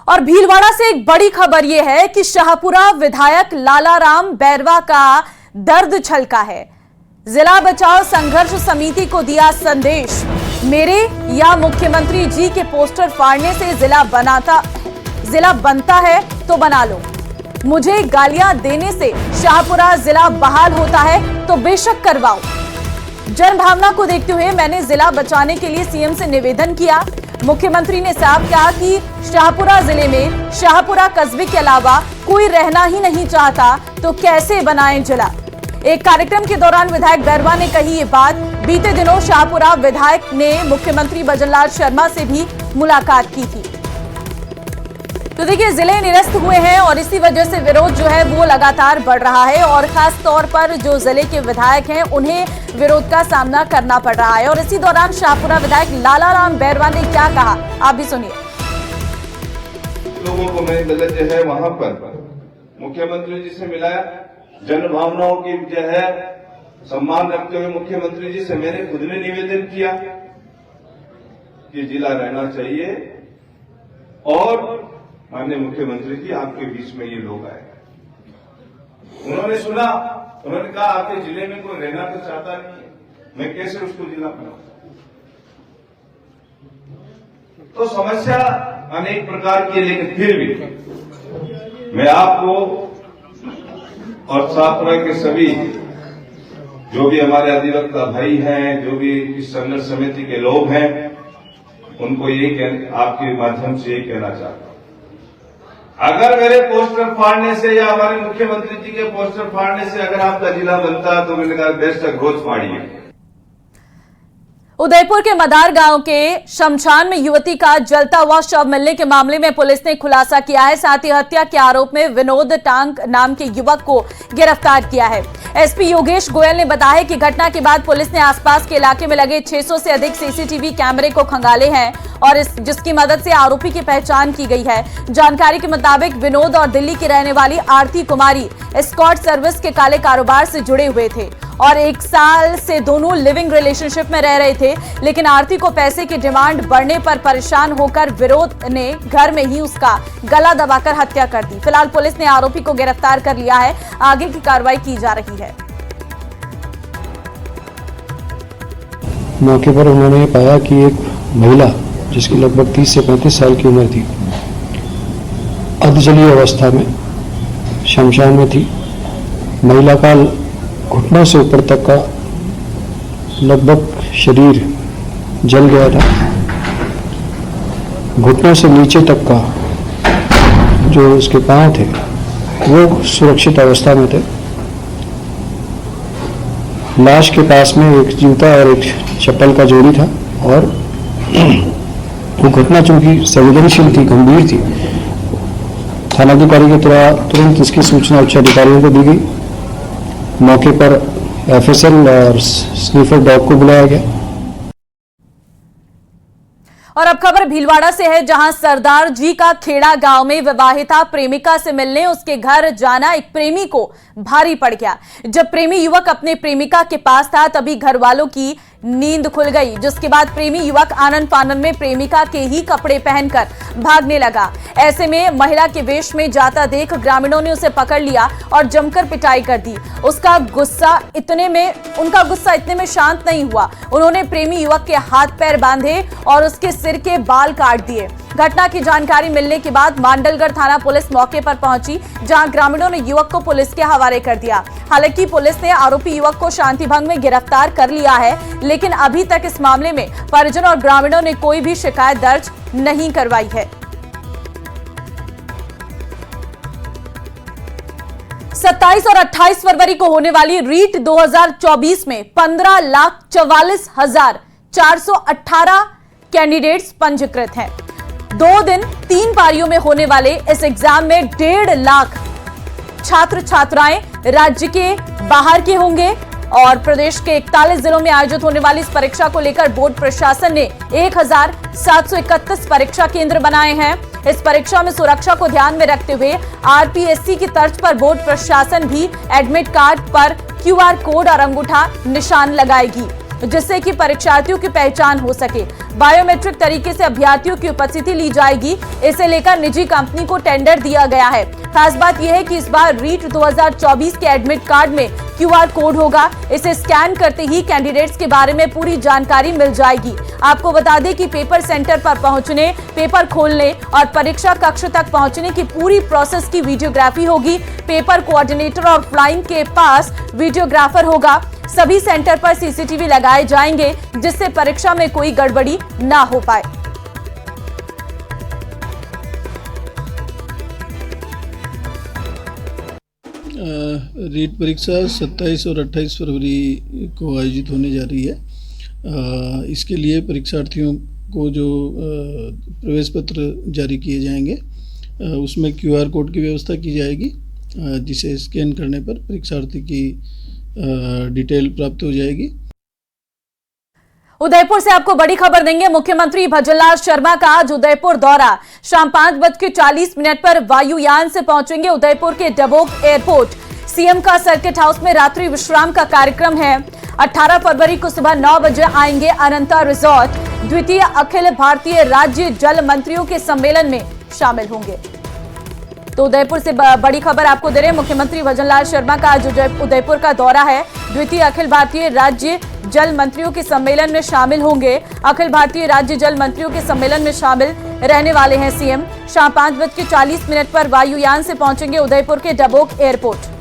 और भीलवाड़ा से एक बड़ी खबर यह है कि शाहपुरा विधायक लालाराम बैरवा का दर्द छलका है। जिला बचाव संघर्ष समिति को दिया संदेश, मेरे या मुख्यमंत्री जी के पोस्टर फाड़ने से जिला बनता है तो बना लो। मुझे गालियां देने से शाहपुरा जिला बहाल होता है तो बेशक करवाओ। जन भावना को देखते हुए मैंने जिला बचाने के लिए सीएम से निवेदन किया। मुख्यमंत्री ने साफ कहा कि शाहपुरा जिले में शाहपुरा कस्बे के अलावा कोई रहना ही नहीं चाहता तो कैसे बनाएं जिला। एक कार्यक्रम के दौरान विधायक बैरवा ने कही ये बात। बीते दिनों शाहपुरा विधायक ने मुख्यमंत्री भजनलाल शर्मा से भी मुलाकात की थी। तो देखिए, जिले निरस्त हुए हैं और इसी वजह से विरोध जो है वो लगातार बढ़ रहा है और खास तौर पर जो जिले के विधायक हैं उन्हें विरोध का सामना करना पड़ रहा है। और इसी दौरान शाहपुरा विधायक लालाराम बैरवा ने क्या कहा, आप भी सुनिए। लोगों को मैं गलत जो है वहां पर मुख्यमंत्री जी से मिलाया, जन भावनाओं की जो है सम्मान रखते हुए मुख्यमंत्री जी से मैंने खुद ने निवेदन किया कि जिला रहना चाहिए और माननीय मुख्यमंत्री जी आपके बीच में ये लोग आए। उन्होंने सुना, उन्होंने कहा आपके जिले में कोई रहना तो चाहता नहीं है, मैं कैसे उसको जिला बनाऊं। तो समस्या अनेक प्रकार की है, लेकिन फिर भी मैं आपको और शाहपुरा के सभी जो भी हमारे अधिवक्ता भाई हैं, जो भी इस संघर्ष समिति के लोग हैं, उनको आपके माध्यम से ये कहना चाहता हूं, अगर मेरे पोस्टर फाड़ने से या हमारे मुख्यमंत्री जी के पोस्टर फाड़ने से अगर आपका जिला बनता तो मैंने कहा बेशक रोज फाड़िए। उदयपुर के मदार गांव के शमशान में युवती का जलता हुआ शव मिलने के मामले में पुलिस ने खुलासा किया है। साथ ही हत्या के आरोप में विनोद टांग नाम के युवक को गिरफ्तार किया है। एसपी योगेश गोयल ने बताया कि घटना के बाद पुलिस ने आसपास के इलाके में लगे 600 से अधिक सीसीटीवी कैमरे को खंगाले हैं और जिसकी मदद से आरोपी की पहचान की गई है। जानकारी के मुताबिक विनोद और दिल्ली की रहने वाली आरती कुमारी एस्कॉर्ट सर्विस के काले कारोबार से जुड़े हुए थे और 1 साल से दोनों लिविंग रिलेशनशिप में रह रहे थे। लेकिन आरती को पैसे की डिमांड बढ़ने पर परेशान होकर विनोद ने घर में ही उसका गला दबाकर हत्या कर दी। फिलहाल पुलिस ने आरोपी को गिरफ्तार कर लिया है, आगे की कार्रवाई की जा रही है। मौके पर उन्होंने पाया कि एक महिला जिसकी लगभग 30 से 35 साल की उम्र थी, अर्धजलीय अवस्था में शमशान में थी। महिला का घुटनों से ऊपर तक का लगभग शरीर जल गया था। घुटनों से नीचे तक का जो उसके पांव थे वो सुरक्षित अवस्था में थे। लाश के पास में एक जूता और एक चप्पल का जोड़ी था और वो घटना चूंकि संवेदनशील थी, गंभीर थी, थानाधिकारी के तुरंत इसकी सूचना उच्च अधिकारियों को दी गई। मौके पर एफएसएल और स्नीफर डॉग को बुलाया गया। और अब खबर भीलवाड़ा से है, जहां सरदार जी का खेड़ा गांव में विवाहिता प्रेमिका से मिलने उसके घर जाना एक प्रेमी को भारी पड़ गया। जब प्रेमी युवक अपने प्रेमिका के पास था तभी घर वालों की नींद खुल गई, जिसके बाद प्रेमी युवक आनंद फानन में प्रेमिका के ही कपड़े पहनकर भागने लगा। ऐसे में महिला के वेश में जाता देख ग्रामीणों ने उसे पकड़ लिया और जमकर पिटाई कर दी। उनका गुस्सा इतने में शांत नहीं हुआ। उन्होंने प्रेमी युवक के हाथ पैर बांधे और उसके सिर के बाल काट दिए। घटना की जानकारी मिलने के बाद मांडलगढ़ थाना पुलिस मौके पर पहुंची, जहां ग्रामीणों ने युवक को पुलिस के हवाले कर दिया। हालांकि पुलिस ने आरोपी युवक को शांति भंग में गिरफ्तार कर लिया है, लेकिन अभी तक इस मामले में परिजन और ग्रामीणों ने कोई भी शिकायत दर्ज नहीं करवाई है। 27 और 28 फरवरी को होने वाली रीट 2024 में 15,44,418 कैंडिडेट्स पंजीकृत हैं। 2 दिन 3 पारियों में होने वाले इस एग्जाम में 1.5 लाख छात्र छात्राएं राज्य के बाहर के होंगे और प्रदेश के 41 जिलों में आयोजित होने वाली इस परीक्षा को लेकर बोर्ड प्रशासन ने 1731 परीक्षा केंद्र बनाए हैं। इस परीक्षा में सुरक्षा को ध्यान में रखते हुए आरपीएससी की तर्ज पर बोर्ड प्रशासन भी एडमिट कार्ड पर क्यूआर कोड और अंगूठा निशान लगाएगी। जिससे कि परीक्षार्थियों की पहचान हो सके। बायोमेट्रिक तरीके से अभ्यर्थियों की उपस्थिति ली जाएगी। इसे लेकर निजी कंपनी को टेंडर दिया गया है। खास बात यह है कि इस बार रीट 2024 के एडमिट कार्ड में QR कोड होगा। इसे स्कैन करते ही कैंडिडेट्स के बारे में पूरी जानकारी मिल जाएगी। आपको बता दें कि पेपर सेंटर पर पहुंचने, पेपर खोलने और परीक्षा कक्ष तक पहुंचने की पूरी प्रोसेस की वीडियोग्राफी होगी। पेपर कोऑर्डिनेटर और फ्लाइंग के पास वीडियोग्राफर होगा। सभी सेंटर पर CCTV लगाए जाएंगे, जिससे परीक्षा में कोई गड़बड़ी ना हो पाए। रीट परीक्षा 27 और 28 फरवरी को आयोजित होने जा रही है। इसके लिए परीक्षार्थियों को जो प्रवेश पत्र जारी किए जाएंगे, उसमें QR कोड की व्यवस्था की जाएगी, जिसे स्कैन करने पर परीक्षार्थी की डिटेल प्राप्त हो जाएगी। उदयपुर से आपको बड़ी खबर देंगे। मुख्यमंत्री भजनलाल शर्मा का आज उदयपुर दौरा। शाम 5:40 पर वायुयान से पहुंचेंगे उदयपुर के डबोक एयरपोर्ट। सीएम का सर्किट हाउस में रात्रि विश्राम का कार्यक्रम है। 18 फरवरी को सुबह 9 बजे आएंगे अनंता रिजॉर्ट। द्वितीय अखिल भारतीय राज्य जल मंत्रियों के सम्मेलन में शामिल होंगे। तो उदयपुर से बड़ी खबर आपको दे रहे हैं। मुख्यमंत्री भजनलाल शर्मा का आज उदयपुर का दौरा है। द्वितीय अखिल भारतीय राज्य जल मंत्रियों के सम्मेलन में शामिल होंगे। अखिल भारतीय राज्य जल मंत्रियों के सम्मेलन में शामिल रहने वाले हैं सीएम। शाम 5:40 पर वायुयान से पहुंचेंगे उदयपुर के डबोक एयरपोर्ट।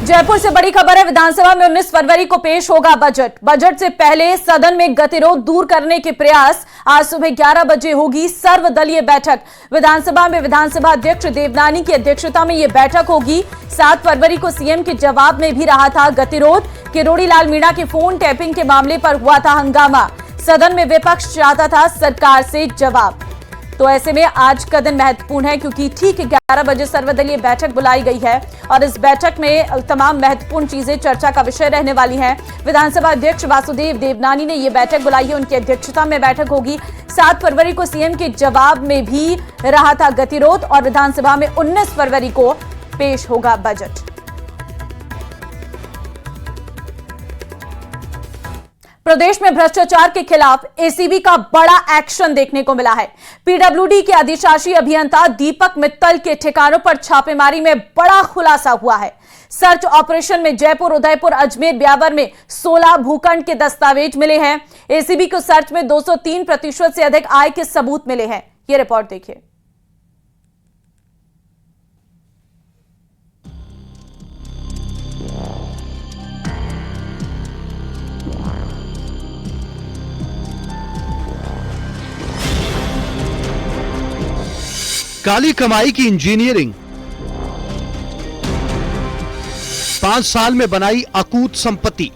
जयपुर से बड़ी खबर है। विधानसभा में 19 फरवरी को पेश होगा बजट। बजट से पहले सदन में गतिरोध दूर करने के प्रयास। आज सुबह 11 बजे होगी सर्वदलीय बैठक। विधानसभा में विधानसभा अध्यक्ष देवनानी की अध्यक्षता में यह बैठक होगी। 7 फरवरी को सीएम के जवाब में भी रहा था गतिरोध। किरोड़ी लाल मीणा के फोन टैपिंग के मामले पर हुआ था हंगामा। सदन में विपक्ष चाहता था सरकार से जवाब। तो ऐसे में आज का दिन महत्वपूर्ण है, क्योंकि ठीक 11 बजे सर्वदलीय बैठक बुलाई गई है और इस बैठक में तमाम महत्वपूर्ण चीजें चर्चा का विषय रहने वाली हैं। विधानसभा अध्यक्ष वासुदेव देवनानी ने यह बैठक बुलाई है, उनकी अध्यक्षता में बैठक होगी। 7 फरवरी को सीएम के जवाब में भी रहा था गतिरोध और विधानसभा में 19 फरवरी को पेश होगा बजट। प्रदेश में भ्रष्टाचार के खिलाफ एसीबी का बड़ा एक्शन देखने को मिला है। पीडब्ल्यूडी के अधिशासी अभियंता दीपक मित्तल के ठिकानों पर छापेमारी में बड़ा खुलासा हुआ है। सर्च ऑपरेशन में जयपुर, उदयपुर, अजमेर, ब्यावर में 16 भूखंड के दस्तावेज मिले हैं। एसीबी को सर्च में 203% से अधिक आय के सबूत मिले हैं। यह रिपोर्ट देखिए। काली कमाई की इंजीनियरिंग, 5 साल में बनाई अकूत संपत्ति।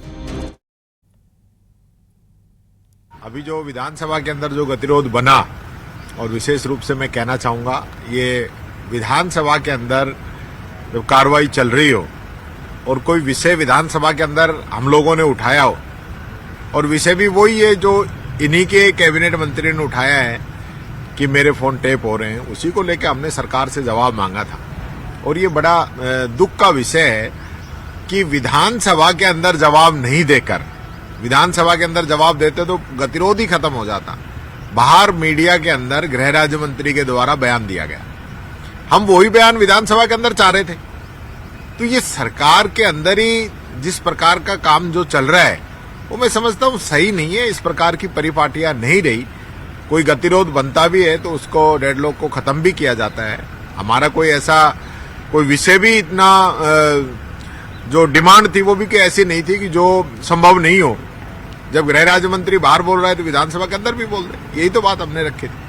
अभी जो विधानसभा के अंदर जो गतिरोध बना, और विशेष रूप से मैं कहना चाहूंगा, ये विधानसभा के अंदर जब कार्रवाई चल रही हो और कोई विषय विधानसभा के अंदर हम लोगों ने उठाया हो, और विषय भी वही है जो इन्हीं के कैबिनेट मंत्री ने उठाया है कि मेरे फोन टेप हो रहे हैं, उसी को लेकर हमने सरकार से जवाब मांगा था। और ये बड़ा दुख का विषय है कि विधानसभा के अंदर जवाब नहीं देकर, विधानसभा के अंदर जवाब देते तो गतिरोध ही खत्म हो जाता। बाहर मीडिया के अंदर गृह राज्य मंत्री के द्वारा बयान दिया गया, हम वही बयान विधानसभा के अंदर चाह रहे थे। तो ये सरकार के अंदर ही जिस प्रकार का काम जो चल रहा है, वो मैं समझता हूँ सही नहीं है। इस प्रकार की परिपाटियां नहीं रही। कोई गतिरोध बनता भी है तो उसको डेडलॉक को खत्म भी किया जाता है। हमारा कोई ऐसा कोई विषय भी इतना जो डिमांड थी वो भी कोई ऐसी नहीं थी कि जो संभव नहीं हो। जब गृह राज्य मंत्री बाहर बोल रहा है तो विधानसभा के अंदर भी बोल रहे, यही तो बात हमने रखी थी।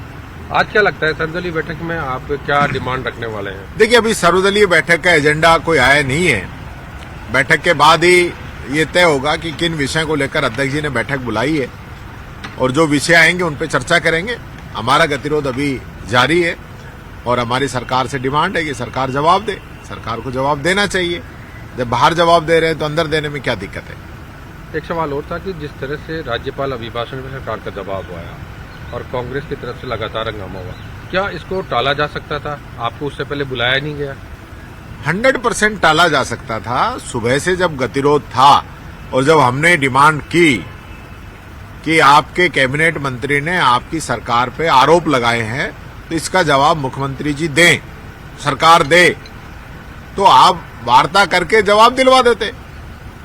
आज क्या लगता है सर्वदलीय बैठक में आप क्या डिमांड रखने वाले हैं? देखिए, अभी सर्वदलीय बैठक का एजेंडा कोई आया नहीं है। बैठक के बाद ही ये तय होगा कि किन विषयों को लेकर अध्यक्ष जी ने बैठक बुलाई है, और जो विषय आएंगे उन पर चर्चा करेंगे। हमारा गतिरोध अभी जारी है और हमारी सरकार से डिमांड है कि सरकार जवाब दे। सरकार को जवाब देना चाहिए। जब बाहर जवाब दे रहे हैं तो अंदर देने में क्या दिक्कत है? एक सवाल और था कि जिस तरह से राज्यपाल अभिभाषण में सरकार का दबाव आया और कांग्रेस की तरफ से लगातार हंगामा हुआ, क्या इसको टाला जा सकता था? आपको उससे पहले बुलाया नहीं गया? 100% टाला जा सकता था। सुबह से जब गतिरोध था और जब हमने डिमांड की कि आपके कैबिनेट मंत्री ने आपकी सरकार पे आरोप लगाए हैं, तो इसका जवाब मुख्यमंत्री जी दें, सरकार दे, तो आप वार्ता करके जवाब दिलवा देते।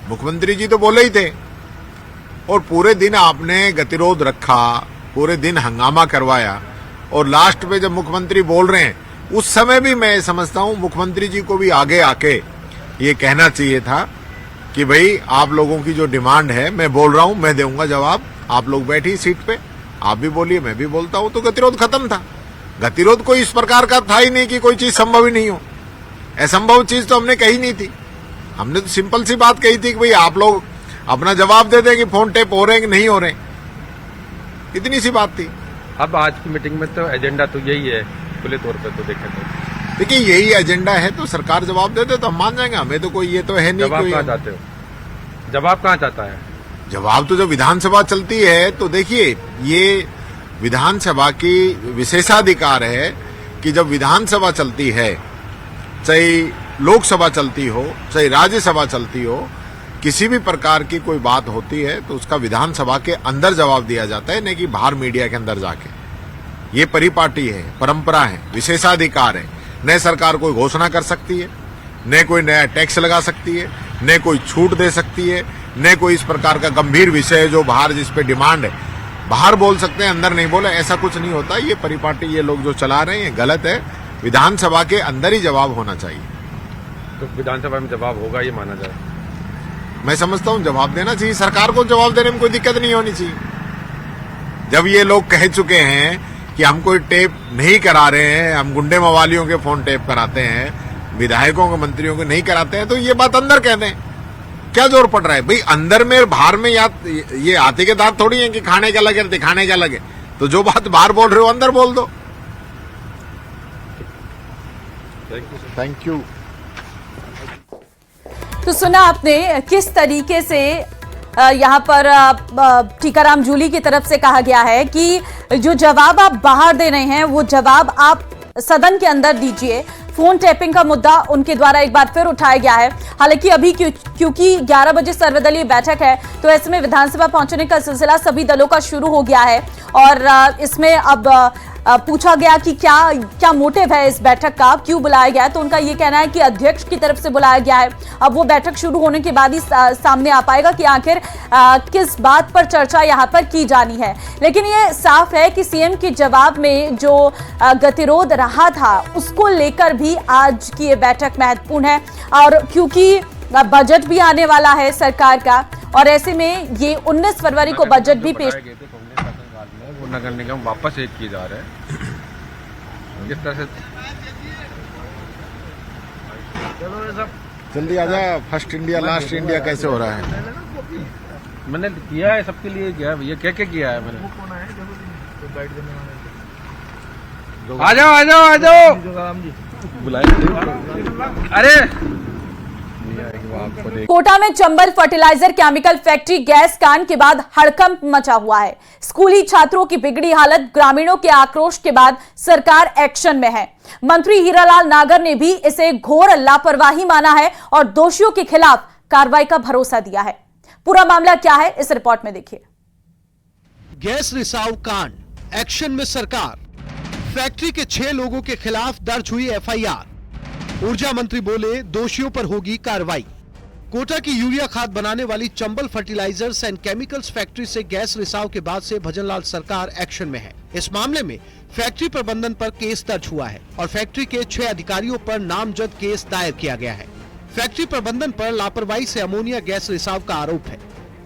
मुख्यमंत्री जी तो बोले ही थे और पूरे दिन आपने गतिरोध रखा, पूरे दिन हंगामा करवाया और लास्ट में जब मुख्यमंत्री बोल रहे हैं उस समय भी मैं समझता हूं मुख्यमंत्री जी को भी आगे आके ये कहना चाहिए था कि भाई आप लोगों की जो डिमांड है मैं बोल रहा हूं, मैं दूंगा जवाब, आप लोग बैठिए सीट पे, आप भी बोलिए मैं भी बोलता हूं, तो गतिरोध खत्म था। गतिरोध कोई इस प्रकार का था ही नहीं कि कोई चीज संभव ही नहीं हो, असंभव चीज तो हमने कही नहीं थी। हमने तो सिंपल सी बात कही थी कि भाई आप लोग अपना जवाब दे दें कि फोन टेप हो रहे हैं कि नहीं हो रहे, इतनी सी बात थी। अब आज की मीटिंग में तो एजेंडा तो यही है, खुले तौर पे तो देखें तो देखिए यही एजेंडा है, तो सरकार जवाब दे दे तो हम मान जाएंगे। हमें तो कोई ये तो है नहीं। जवाब कहाँ चाहते हो? जवाब कहाँ चाहता है? जवाब तो जब विधानसभा चलती है तो देखिए ये विधानसभा की विशेषाधिकार है कि जब विधानसभा चलती है, चाहे लोकसभा चलती हो, चाहे राज्यसभा चलती हो, किसी भी प्रकार की कोई बात होती है तो उसका विधानसभा के अंदर जवाब दिया जाता है, नहीं कि बाहर मीडिया के अंदर जाके। ये परिपाटी है, परंपरा है, विशेषाधिकार है। न सरकार कोई घोषणा कर सकती है, न कोई नया टैक्स लगा सकती है, न कोई छूट दे सकती है, न कोई इस प्रकार का गंभीर विषय है जो बाहर जिस पे डिमांड है बाहर बोल सकते हैं, अंदर नहीं बोले, ऐसा कुछ नहीं होता। ये परिपाटी ये लोग जो चला रहे हैं गलत है। विधानसभा के अंदर ही जवाब होना चाहिए। तो विधानसभा में जवाब होगा ये माना जाए? मैं समझता हूं जवाब देना चाहिए, सरकार को जवाब देने में कोई दिक्कत नहीं होनी चाहिए। जब ये लोग कह चुके हैं कि हम कोई टेप नहीं करा रहे हैं, हम गुंडे मवालियों के फोन टेप कराते हैं, विधायकों के मंत्रियों के नहीं कराते हैं, तो ये बात अंदर कह दें, क्या जोर पड़ रहा है भाई? अंदर में बाहर में या ये हाथी के दांत थोड़ी है कि खाने का लगे दिखाने का लगे। तो जो बात बाहर बोल रहे हो अंदर बोल दो। Thank you. तो सुना आपने किस तरीके से यहाँ पर टीकाराम जूली की तरफ से कहा गया है कि जो जवाब आप बाहर दे रहे हैं वो जवाब आप सदन के अंदर दीजिए। फोन टैपिंग का मुद्दा उनके द्वारा एक बार फिर उठाया गया है। हालांकि अभी क्योंकि 11 बजे सर्वदलीय बैठक है तो ऐसे में विधानसभा पहुंचने का सिलसिला सभी दलों का शुरू हो गया है और इसमें अब पूछा गया कि क्या मोटिव है इस बैठक का, क्यों बुलाया गया है, तो उनका ये कहना है कि अध्यक्ष की तरफ से बुलाया गया है। अब वो बैठक शुरू होने के बाद ही सामने आ पाएगा कि आखिर किस बात पर चर्चा यहाँ पर की जानी है। लेकिन ये साफ है कि सीएम के जवाब में जो गतिरोध रहा था उसको लेकर भी आज की ये बैठक महत्वपूर्ण है। और क्योंकि बजट भी आने वाला है सरकार का और ऐसे में ये 19 फरवरी को बजट भी पेश वो नगर निगम वापस एक किए जा रहे हैं किस तरह से। जल्दी आजा, फर्स्ट इंडिया लास्ट इंडिया कैसे हो रहा है? मैंने किया है सबके लिए, किया है भैया, क्या क्या किया है मैंने। आ जाओ बुलाए। अरे कोटा में Chambal fertiliser chemical factory gas कांड के बाद हड़कंप मचा हुआ है। स्कूली छात्रों की बिगड़ी हालत, ग्रामीणों के आक्रोश के बाद सरकार एक्शन में है। मंत्री हीरालाल नागर ने भी इसे घोर लापरवाही माना है और दोषियों के खिलाफ कार्रवाई का भरोसा दिया है। पूरा मामला क्या है इस रिपोर्ट में देखिए। गैस रिसाव कांड, एक्शन में सरकार। फैक्ट्री के 6 लोगों के खिलाफ दर्ज हुई एफआईआर। ऊर्जा मंत्री बोले दोषियों पर होगी कार्रवाई। कोटा की यूरिया खाद बनाने वाली Chambal fertilisers and chemicals factory से गैस रिसाव के बाद से भजनलाल सरकार एक्शन में है। इस मामले में फैक्ट्री प्रबंधन पर केस दर्ज हुआ है और फैक्ट्री के 6 अधिकारियों पर नामजद केस दायर किया गया है। फैक्ट्री प्रबंधन पर लापरवाही से अमोनिया गैस रिसाव का आरोप है।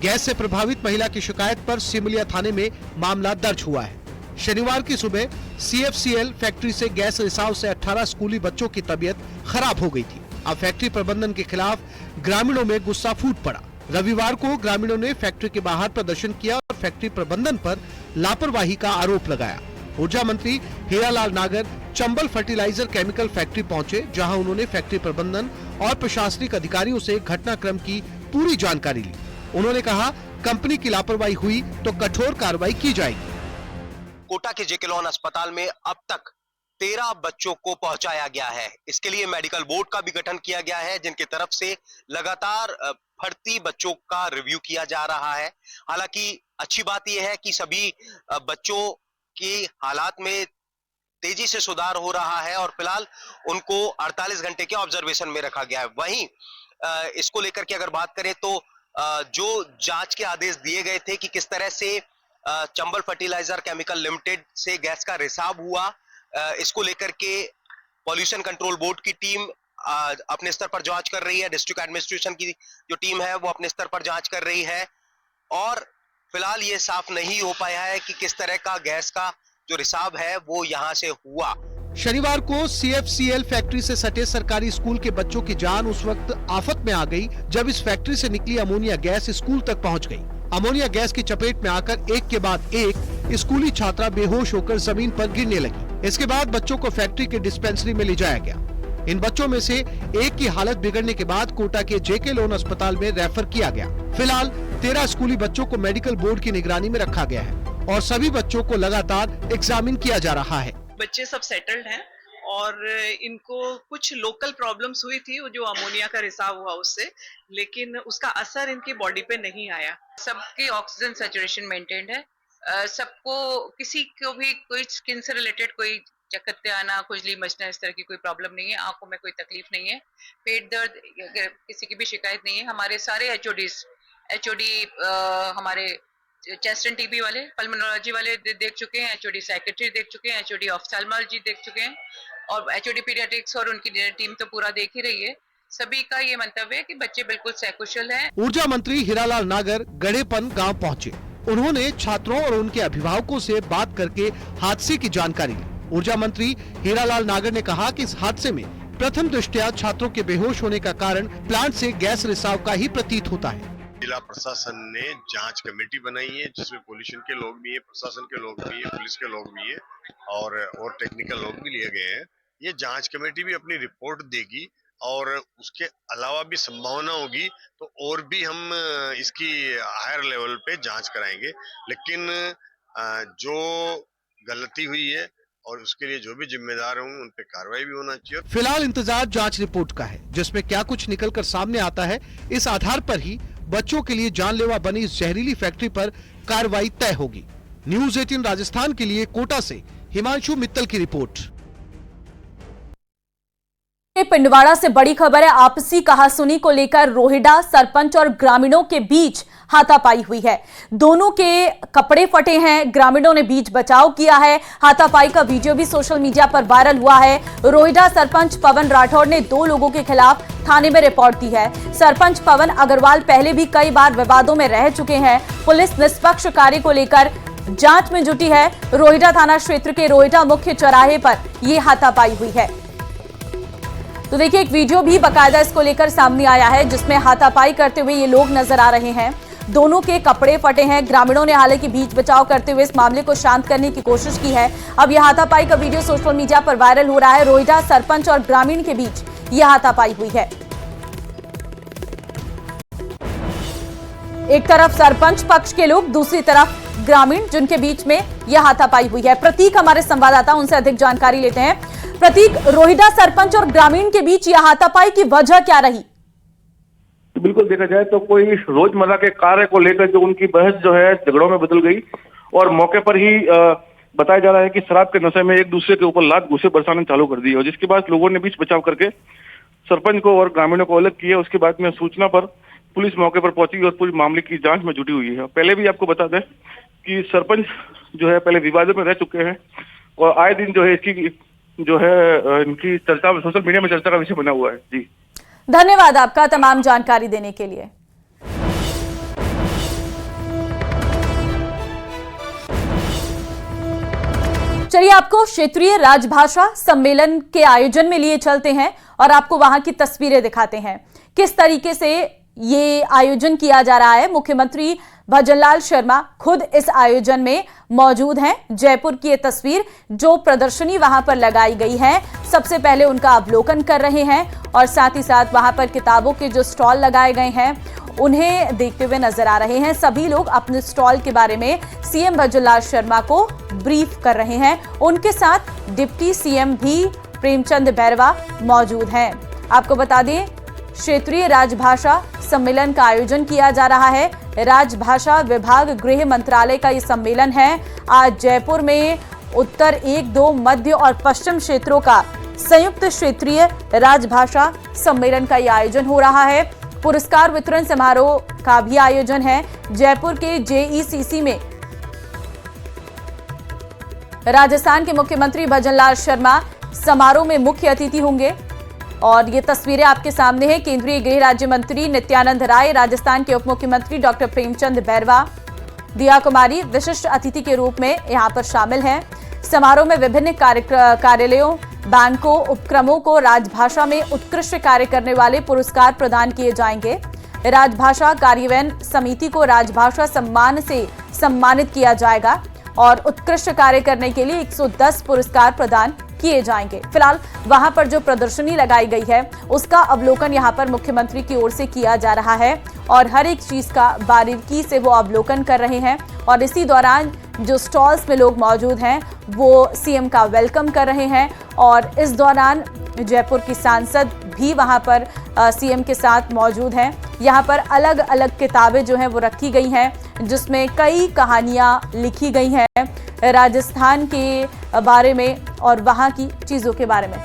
गैस से प्रभावित महिला की शिकायत पर सिमलिया थाने में मामला दर्ज हुआ है। शनिवार की सुबह सीएफसीएल फैक्ट्री से गैस रिसाव से 18 स्कूली बच्चों की तबीयत खराब हो गई थी। अब फैक्ट्री प्रबंधन के खिलाफ ग्रामीणों में गुस्सा फूट पड़ा। रविवार को ग्रामीणों ने फैक्ट्री के बाहर प्रदर्शन किया और फैक्ट्री प्रबंधन पर लापरवाही का आरोप लगाया। ऊर्जा मंत्री हीरालाल नागर चंबल फर्टिलाइजर केमिकल फैक्ट्री पहुंचे, जहां उन्होंने फैक्ट्री प्रबंधन और प्रशासनिक अधिकारियों से घटनाक्रम की पूरी जानकारी ली। उन्होंने कहा कंपनी की लापरवाही हुई तो कठोर कार्रवाई की जाएगी। कोटा के जेके लॉन अस्पताल में अब तक 13 बच्चों को पहुंचाया गया है। इसके लिए मेडिकल बोर्ड का भी गठन किया गया है, जिनकी तरफ से लगातार भर्ती बच्चों का रिव्यू किया जा रहा है। हालांकि अच्छी बात यह है कि सभी बच्चों की हालात में तेजी से सुधार हो रहा है और फिलहाल उनको 48 घंटे के ऑब्जर्वेशन में रखा गया है। वहीं इसको लेकर के अगर बात करें तो जो जांच के आदेश दिए गए थे कि किस तरह से चंबल फर्टिलाइजर केमिकल लिमिटेड से गैस का रिसाव हुआ, इसको लेकर के पॉल्यूशन कंट्रोल बोर्ड की टीम अपने स्तर पर जांच कर रही है। डिस्ट्रिक्ट एडमिनिस्ट्रेशन की जो टीम है वो अपने स्तर पर जांच कर रही है और फिलहाल ये साफ नहीं हो पाया है कि किस तरह का गैस का जो रिसाव है वो यहाँ से हुआ। शनिवार को CFCL फैक्ट्री से सटे सरकारी स्कूल के बच्चों की जान उस वक्त आफत में आ गई जब इस फैक्ट्री से निकली अमोनिया गैस स्कूल तक पहुंच गई। अमोनिया गैस की चपेट में आकर एक के बाद एक स्कूली छात्रा बेहोश होकर जमीन पर गिरने लगी। इसके बाद बच्चों को फैक्ट्री के डिस्पेंसरी में ले जाया गया। इन बच्चों में से एक की हालत बिगड़ने के बाद कोटा के JK लोन अस्पताल में रेफर किया गया। फिलहाल 13 स्कूली बच्चों को मेडिकल बोर्ड की निगरानी में रखा गया है और सभी बच्चों को लगातार एग्जामिन किया जा रहा है। बच्चे सब सेटल्ड हैं और इनको कुछ लोकल प्रॉब्लम्स हुई थी जो अमोनिया का रिसाव हुआ उससे, लेकिन उसका असर इनकी बॉडी पे नहीं आया। सबकी ऑक्सीजन सैचुरेशन मेंटेन्ड है। सबको किसी को भी कोई स्किन से रिलेटेड कोई चकत्ते आना, खुजली मचना, इस तरह की कोई प्रॉब्लम नहीं है। आंखों में कोई तकलीफ नहीं है, पेट दर्द किसी की भी शिकायत नहीं है। हमारे सारे HOD हमारे चेस्ट एंड TB वाले, पल्मोनोलॉजी वाले देख चुके हैं, HOD साइकेट्री देख चुके हैं, HOD ऑफ्थेल्मोलॉजी देख चुके हैं और HOD पीडियाट्रिक्स और उनकी टीम तो पूरा देख ही रही है। सभी का ये मंतव्य है कि बच्चे बिल्कुल सकुशल हैं। ऊर्जा मंत्री हीरालाल नागर गड़ेपन गांव पहुंचे। उन्होंने छात्रों और उनके अभिभावकों से बात करके हादसे की जानकारी ली। ऊर्जा मंत्री हीरालाल नागर ने कहा कि इस हादसे में प्रथम दृष्टया छात्रों के बेहोश होने का कारण प्लांट से गैस रिसाव का ही प्रतीत होता है। जिला प्रशासन ने जांच कमेटी बनाई है जिसमें पोल्यूशन के लोग भी है, प्रशासन के लोग भी है, पुलिस के लोग भी है और टेक्निकल लोग भी लिए गए हैं। ये जांच कमेटी भी अपनी रिपोर्ट देगी और उसके अलावा भी संभावना होगी तो और भी हम इसकी हायर लेवल पे जांच कराएंगे, लेकिन जो गलती हुई है और उसके लिए जो भी जिम्मेदार होंगे उन पे कार्रवाई भी होना चाहिए। फिलहाल इंतजार जांच रिपोर्ट का है जिसमें क्या कुछ निकलकर सामने आता है, इस आधार पर ही बच्चों के लिए जानलेवा बनी इस जहरीली फैक्ट्री पर कार्रवाई तय होगी। न्यूज़ 18 राजस्थान के लिए कोटा से हिमांशु मित्तल की रिपोर्ट। पिंडवाड़ा से बड़ी खबर है। आपसी कहासुनी को लेकर रोहिडा सरपंच और ग्रामीणों के बीच हाथापाई हुई है। दोनों के कपड़े फटे हैं। ग्रामीणों ने बीच बचाव किया है। हाथापाई का वीडियो भी सोशल मीडिया पर वायरल हुआ है। रोहिडा सरपंच पवन राठौड़ ने 2 लोगों के खिलाफ थाने में रिपोर्ट दी है। सरपंच पवन अग्रवाल पहले भी कई बार विवादों में रह चुके हैं। पुलिस निष्पक्ष कार्य को लेकर जांच में जुटी है। रोहिडा थाना क्षेत्र के रोहिडा मुख्य चौराहे पर यह हाथापाई हुई है। तो देखिए, एक वीडियो भी बकायदा इसको लेकर सामने आया है जिसमें हाथापाई करते हुए ये लोग नजर आ रहे हैं। दोनों के कपड़े फटे हैं। ग्रामीणों ने हालांकि बीच बचाव करते हुए इस मामले को शांत करने की कोशिश की है। अब यह हाथापाई का वीडियो सोशल मीडिया पर वायरल हो रहा है। रोहिडा सरपंच और ग्रामीण के बीच यह हाथापाई हुई है। एक तरफ सरपंच पक्ष के लोग, दूसरी तरफ ग्रामीण जिनके बीच में यह हाथापाई हुई है। प्रतीक हमारे संवाददाता, उनसे अधिक जानकारी लेते हैं। प्रतीक, रोहिडा सरपंच और ग्रामीण के बीच यह हाथापाई की वजह क्या रही? बिल्कुल देखा जाए तो कोई रोजमर्रा के कार्य को लेकर जो उनकी बहस जो है झगड़ों में बदल गई और मौके पर ही बताया जा रहा है कि शराब के नशे में एक दूसरे के ऊपर लात घूंसे बरसाने चालू कर दी और जिसके बाद लोगों ने बीच बचाव करके सरपंच को और ग्रामीणों को अलग किया। उसके बाद में सूचना पर पुलिस मौके पर पहुंची और पूरी मामले की जांच में जुटी हुई है। पहले भी आपको बता दें कि सरपंच जो है पहले विवादों में रह चुके हैं और आए दिन जो है इसकी जो है इनकी चर्चा सोशल मीडिया में चर्चा का विषय बना हुआ है। जी, धन्यवाद आपका तमाम जानकारी देने के लिए। चलिए, आपको क्षेत्रीय राजभाषा सम्मेलन के आयोजन में लिए चलते हैं और आपको वहां की तस्वीरें दिखाते हैं किस तरीके से ये आयोजन किया जा रहा है। मुख्यमंत्री भजनलाल शर्मा खुद इस आयोजन में मौजूद हैं। जयपुर की ये तस्वीर जो प्रदर्शनी वहां पर लगाई गई है, सबसे पहले उनका अवलोकन कर रहे हैं और साथ ही साथ वहां पर किताबों के जो स्टॉल लगाए गए हैं उन्हें देखते हुए नजर आ रहे हैं। सभी लोग अपने स्टॉल के बारे में सीएम भजनलाल शर्मा को ब्रीफ कर रहे हैं। उनके साथ डिप्टी सीएम भी प्रेमचंद बैरवा मौजूद हैं। आपको बता दें, क्षेत्रीय राजभाषा सम्मेलन का आयोजन किया जा रहा है। राजभाषा विभाग गृह मंत्रालय का ये सम्मेलन है। आज जयपुर में उत्तर 1, 2, मध्य और पश्चिम क्षेत्रों का संयुक्त क्षेत्रीय राजभाषा सम्मेलन का यह आयोजन हो रहा है। पुरस्कार वितरण समारोह का भी आयोजन है। जयपुर के जेईसीसी में राजस्थान के मुख्यमंत्री भजनलाल शर्मा समारोह में मुख्य अतिथि होंगे और ये तस्वीरें आपके सामने हैं। केंद्रीय गृह राज्य मंत्री नित्यानंद राय, राजस्थान के उप मुख्यमंत्री डॉक्टर प्रेमचंद बैरवा, दिया कुमारी विशिष्ट अतिथि के रूप में यहां पर शामिल हैं। समारोह में विभिन्न कार्यालयों, बैंकों, उपक्रमों को राजभाषा में उत्कृष्ट कार्य करने वाले पुरस्कार प्रदान किए जाएंगे। राजभाषा कार्यान्वयन समिति को राजभाषा सम्मान से सम्मानित किया जाएगा और उत्कृष्ट कार्य करने के लिए 110 पुरस्कार प्रदान किए जाएंगे। फिलहाल वहां पर जो प्रदर्शनी लगाई गई है उसका अवलोकन यहां पर मुख्यमंत्री की ओर से किया जा रहा है और हर एक चीज का बारीकी से वो अवलोकन कर रहे हैं और इसी दौरान जो स्टॉल्स में लोग मौजूद हैं वो सीएम का वेलकम कर रहे हैं और इस दौरान जयपुर की सांसद भी वहां पर सीएम के साथ मौजूद हैं। यहाँ पर अलग अलग किताबें जो हैं वो रखी गई हैं जिसमें कई कहानियां लिखी गई हैं राजस्थान के बारे में और वहां की चीजों के बारे में।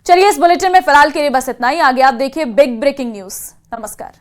चलिए, इस बुलेटिन में फिलहाल के लिए बस इतना ही। आगे आप देखिए बिग ब्रेकिंग न्यूज। नमस्कार।